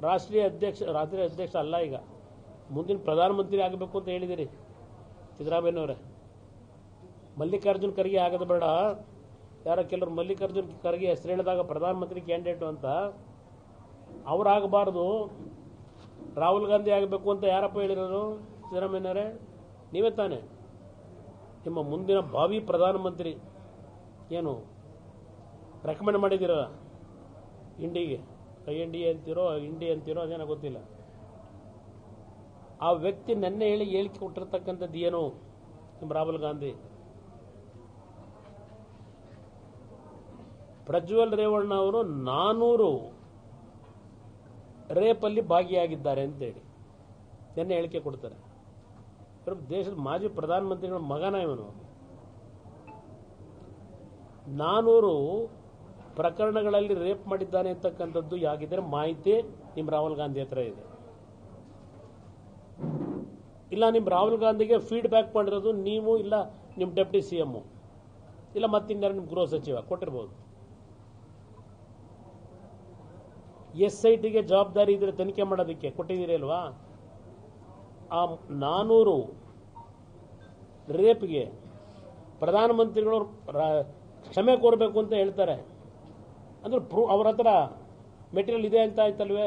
ರಾಷ್ಟ್ರೀಯ ಅಧ್ಯಕ್ಷ ಅಲ್ಲ, ಈಗ ಮುಂದಿನ ಪ್ರಧಾನಮಂತ್ರಿ ಆಗಬೇಕು ಅಂತ ಹೇಳಿದಿರಿ ಸಿದ್ದರಾಮಯ್ಯನವರೇ. ಮಲ್ಲಿಕಾರ್ಜುನ್ ಖರ್ಗೆ ಆಗದ ಬೇಡ, ಯಾರೋ ಕೆಲವರು ಮಲ್ಲಿಕಾರ್ಜುನ್ ಖರ್ಗೆ ಹೆಸರು ಹೇಳಿದಾಗ ಪ್ರಧಾನಮಂತ್ರಿ ಕ್ಯಾಂಡಿಡೇಟ್ ಅಂತ, ಅವರಾಗಬಾರ್ದು, ರಾಹುಲ್ ಗಾಂಧಿ ಆಗಬೇಕು ಅಂತ ಯಾರಪ್ಪ ಹೇಳಿರೋರು? ಸಿದ್ದರಾಮಯ್ಯನವರೇ ನೀವೇ ತಾನೆ. ನಿಮ್ಮ ಮುಂದಿನ ಭಾವಿ ಪ್ರಧಾನಮಂತ್ರಿ ಏನು ರೆಕಮೆಂಡ್ ಮಾಡಿದ್ದೀರ ಇಂಡಿಗೆ, IND ಅಂತಿರೋ ಇಂಡಿ ಅಂತಿರೋ ಅದೇನೋ ಗೊತ್ತಿಲ್ಲ. ಆ ವ್ಯಕ್ತಿ ನೆನ್ನೆ ಹೇಳಿಕೆ ಕೊಟ್ಟಿರ್ತಕ್ಕಂಥದ್ದು ಏನು? ನಿಮ್ಮ ರಾಹುಲ್ ಗಾಂಧಿ ಪ್ರಜ್ವಲ್ ರೇವಣ್ಣ ಅವರು 400 ರೇಪಲ್ಲಿ ಭಾಗಿಯಾಗಿದ್ದಾರೆ ಅಂತೇಳಿ ನೆನ್ನೆ ಹೇಳಿಕೆ ಕೊಡ್ತಾರೆ. ದೇಶದ ಮಾಜಿ ಪ್ರಧಾನಮಂತ್ರಿಗಳ ಮಗನ ಇವನು. 400 ಪ್ರಕರಣಗಳಲ್ಲಿ ರೇಪ್ ಮಾಡಿದ್ದಾನೆ ಅಂತಕ್ಕಂಥದ್ದು ಯಾಗಿದ್ರೆ ಮಾಹಿತಿ ನಿಮ್ಮ ರಾಹುಲ್ ಗಾಂಧಿ ಹತ್ರ ಇದೆ. ಇಲ್ಲ ನಿಮ್ಮ ರಾಹುಲ್ ಗಾಂಧಿಗೆ ಫೀಡ್ಬ್ಯಾಕ್ ಮಾಡಿರೋದು ನೀವು, ಇಲ್ಲ ನಿಮ್ಮ ಡೆಪ್ಟಿ CM, ಇಲ್ಲ ಮತ್ತಿನ್ಯಾರು ನಿಮ್ಮ ಗೃಹ ಸಚಿವ ಕೊಟ್ಟಿರ್ಬೋದು. SITಗೆ ಜವಾಬ್ದಾರಿ ಇದ್ರೆ ತನಿಖೆ ಮಾಡೋದಕ್ಕೆ ಕೊಟ್ಟಿದ್ದೀರಿ ಅಲ್ವಾ? ಆ 400 ರೇಪ್ಗೆ ಪ್ರಧಾನಮಂತ್ರಿಗಳು ಕ್ಷಮೆ ಕೋರಬೇಕು ಅಂತ ಹೇಳ್ತಾರೆ ಅಂದ್ರೆ ಅವ್ರ ಹತ್ರ ಮೆಟೀರಿಯಲ್ ಇದೆ ಅಂತ ಆಯ್ತಲ್ವೇ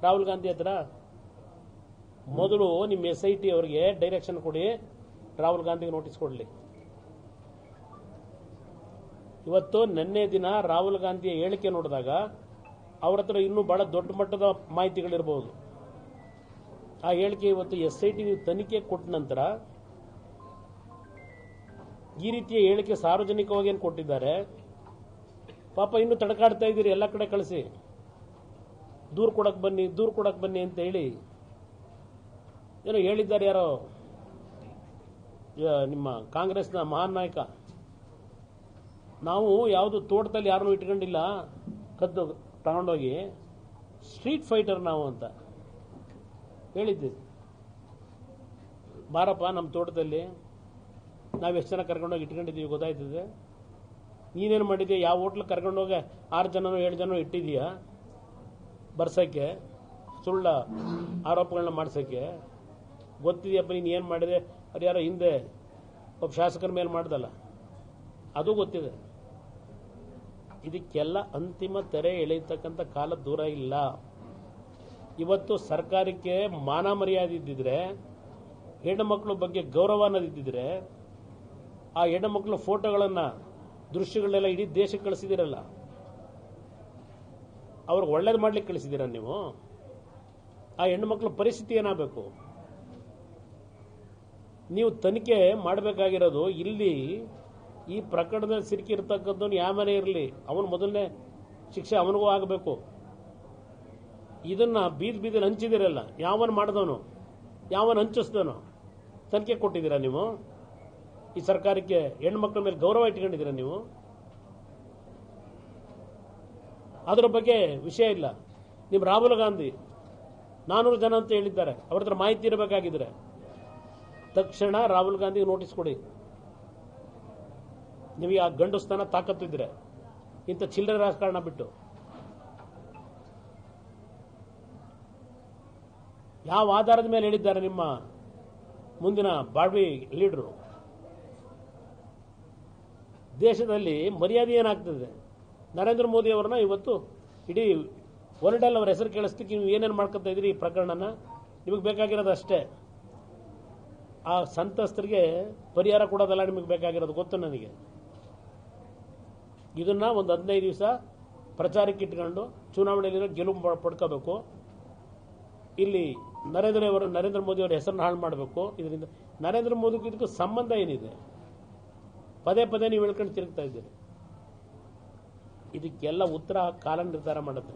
ರಾಹುಲ್ ಗಾಂಧಿ ಹತ್ರ? ಮೊದಲು ನಿಮ್ಮ SIT ಅವರಿಗೆ ಡೈರೆಕ್ಷನ್ ಕೊಡಿ, ರಾಹುಲ್ ಗಾಂಧಿಗೆ ನೋಟಿಸ್ ಕೊಡಲಿ. ಇವತ್ತು ನಿನ್ನೆ ದಿನ ರಾಹುಲ್ ಗಾಂಧಿಯ ಹೇಳಿಕೆ ನೋಡಿದಾಗ ಅವ್ರ ಹತ್ರ ಇನ್ನೂ ಬಹಳ ದೊಡ್ಡ ಮಟ್ಟದ ಮಾಹಿತಿಗಳಿರಬಹುದು. ಆ ಹೇಳಿಕೆ ಇವತ್ತು SIT ನೀವು ತನಿಖೆ ಕೊಟ್ಟ ನಂತರ ಈ ರೀತಿಯ ಹೇಳಿಕೆ ಸಾರ್ವಜನಿಕವಾಗಿ ಏನು ಕೊಟ್ಟಿದ್ದಾರೆ? ಪಾಪ ಇನ್ನೂ ತಡಕಾಡ್ತಾ ಇದ್ದೀರಿ, ಎಲ್ಲ ಕಡೆ ಕಳಿಸಿ ದೂರು ಕೊಡಕ್ಕೆ ಬನ್ನಿ ಅಂತ ಹೇಳಿ ಏನೋ ಹೇಳಿದ್ದಾರೆ ಯಾರೋ ನಿಮ್ಮ ಕಾಂಗ್ರೆಸ್ನ ಮಹಾನ್ ನಾಯಕ. ನಾವು ಯಾವುದು ತೋಟದಲ್ಲಿ ಯಾರನ್ನೂ ಇಟ್ಕೊಂಡಿಲ್ಲ, ಕದ್ದು ತಗೊಂಡೋಗಿ ಸ್ಟ್ರೀಟ್ ಫೈಟರ್ ನಾವು ಅಂತ ಹೇಳಿದ್ದೀವಿ. ಬಾರಪ್ಪ ನಮ್ಮ ತೋಟದಲ್ಲಿ ನಾವು ಎಷ್ಟು ಜನ ಕರ್ಕೊಂಡೋಗಿ ಇಟ್ಕೊಂಡಿದ್ದೀವಿ ಗೊತ್ತಾಯ್ತದೆ. ನೀನೇನು ಮಾಡಿದ್ಯಾ? ಯಾವ ಹೋಟ್ಲ್ ಕರ್ಕೊಂಡೋಗಿ 6 ಜನನೋ 7 ಜನನೋ ಇಟ್ಟಿದೀಯಾ ಬರ್ಸೋಕ್ಕೆ, ಸುಳ್ಳ ಆರೋಪಗಳನ್ನ ಮಾಡ್ಸೋಕ್ಕೆ? ಗೊತ್ತಿದೆಯಪ್ಪ ನೀನು ಏನು ಮಾಡಿದೆ? ಅದು ಯಾರೋ ಹಿಂದೆ ಒಬ್ಬ ಶಾಸಕರ ಮೇಲೆ ಮಾಡ್ದಲ್ಲ, ಅದು ಗೊತ್ತಿದೆ. ಇದಕ್ಕೆಲ್ಲ ಅಂತಿಮ ತೆರೆ ಎಳೆಯತಕ್ಕಂಥ ಕಾಲ ದೂರ ಇಲ್ಲ. ಇವತ್ತು ಸರ್ಕಾರಕ್ಕೆ ಮಾನ ಮರ್ಯಾದೆ ಇದ್ದಿದ್ರೆ, ಹೆಣ್ಣು ಮಕ್ಕಳ ಬಗ್ಗೆ ಗೌರವ ಅನ್ನೋದಿದ್ದಿದ್ರೆ, ಆ ಹೆಣ್ಣು ಮಕ್ಕಳ ಫೋಟೋಗಳನ್ನು ದೃಶ್ಯಗಳನ್ನೆಲ್ಲ ಇಡೀ ದೇಶಕ್ಕೆ ಕಳಿಸಿದಿರಲ್ಲ, ಅವ್ರಿಗೆ ಒಳ್ಳೇದು ಮಾಡ್ಲಿಕ್ಕೆ ಕಳಿಸಿದ್ದೀರ ನೀವು? ಆ ಹೆಣ್ಣು ಮಕ್ಕಳ ಪರಿಸ್ಥಿತಿ ಏನಾಗಬೇಕು? ನೀವು ತನಿಖೆ ಮಾಡಬೇಕಾಗಿರೋದು ಇಲ್ಲಿ ಈ ಪ್ರಕರಣದಲ್ಲಿ ಸಿಕ್ಕಿರ್ತಕ್ಕಂಥವ್ನು ಯಾವ ಮನೆ ಇರಲಿ, ಅವನು ಮೊದಲನೇ ಶಿಕ್ಷೆ ಅವನಿಗೂ ಆಗಬೇಕು. ಇದನ್ನ ಬೀದಿಯಲ್ಲಿ ಹಂಚಿದಿರಲ್ಲ, ಯಾವನ್ ಮಾಡಿದವನು, ಯಾವನ್ ಹಂಚಿಸ್ದವನು ತನಿಖೆ ಕೊಟ್ಟಿದ್ದೀರಾ ನೀವು? ಈ ಸರ್ಕಾರಕ್ಕೆ ಹೆಣ್ಮಕ್ಳ ಮೇಲೆ ಗೌರವ ಇಟ್ಕೊಂಡಿದ್ದೀರಾ ನೀವು? ಅದರ ಬಗ್ಗೆ ವಿಷಯ ಇಲ್ಲ. ನಿಮ್ಮ ರಾಹುಲ್ ಗಾಂಧಿ 400 ಜನ ಅಂತ ಹೇಳಿದ್ದಾರೆ, ಅವ್ರ ಹತ್ರ ಮಾಹಿತಿ ಇರಬೇಕಾಗಿದ್ರೆ ತಕ್ಷಣ ರಾಹುಲ್ ಗಾಂಧಿಗೆ ನೋಟಿಸ್ ಕೊಡಿ. ನಿಮಗೆ ಆ ಗಂಡು ಸ್ಥಾನ ತಾಕತ್ತಿದ್ರೆ ಇಂಥ ಚಿಲ್ಲರೆ ರಾಜಕಾರಣ ಬಿಟ್ಟು. ಯಾವ ಆಧಾರದ ಮೇಲೆ ಹೇಳಿದ್ದಾರೆ ನಿಮ್ಮ ಮುಂದಿನ ಬಾಳ್ವಿ ಲೀಡರು? ದೇಶದಲ್ಲಿ ಮರ್ಯಾದೆ ಏನಾಗ್ತದೆ? ನರೇಂದ್ರ ಮೋದಿ ಅವರನ್ನ ಇವತ್ತು ಇಡೀ ವರ್ಲ್ಡಲ್ಲಿ ಅವರ ಹೆಸರು ಕೇಳಿಸ್ಲಿಕ್ಕೆ ನೀವು ಏನೇನು ಮಾಡ್ಕೊತಾ ಇದ್ದೀರಿ? ಈ ಪ್ರಕರಣನ ನಿಮಗೆ ಬೇಕಾಗಿರೋದು ಅಷ್ಟೇ, ಆ ಸಂತ್ರಸ್ತರಿಗೆ ಪರಿಹಾರ ಕೊಡೋದಲ್ಲ ನಿಮಗೆ ಬೇಕಾಗಿರೋದು, ಗೊತ್ತು ನನಗೆ. ಇದನ್ನ ಒಂದು 15 ದಿವಸ ಪ್ರಚಾರಕ್ಕೆ ಇಟ್ಕೊಂಡು ಚುನಾವಣೆಯಲ್ಲಿ ಗೆಲುವು ಪಡ್ಕೋಬೇಕು. ಇಲ್ಲಿ ನರೇಂದ್ರ ಮೋದಿ ಅವರ ಹೆಸರನ್ನು ಹಾಳು ಮಾಡಬೇಕು. ಇದರಿಂದ ನರೇಂದ್ರ ಮೋದಿಗೂ ಇದಕ್ಕೂ ಸಂಬಂಧ ಏನಿದೆ? ಪದೇ ಪದೇ ನೀವು ಹೇಳ್ಕೊಂಡು ತಿರುಗ್ತಾ ಇದ್ದೀರಿ. ಇದಕ್ಕೆಲ್ಲ ಉತ್ತರ ಕಾಲ ನಿರ್ಧಾರ ಮಾಡುತ್ತೆ.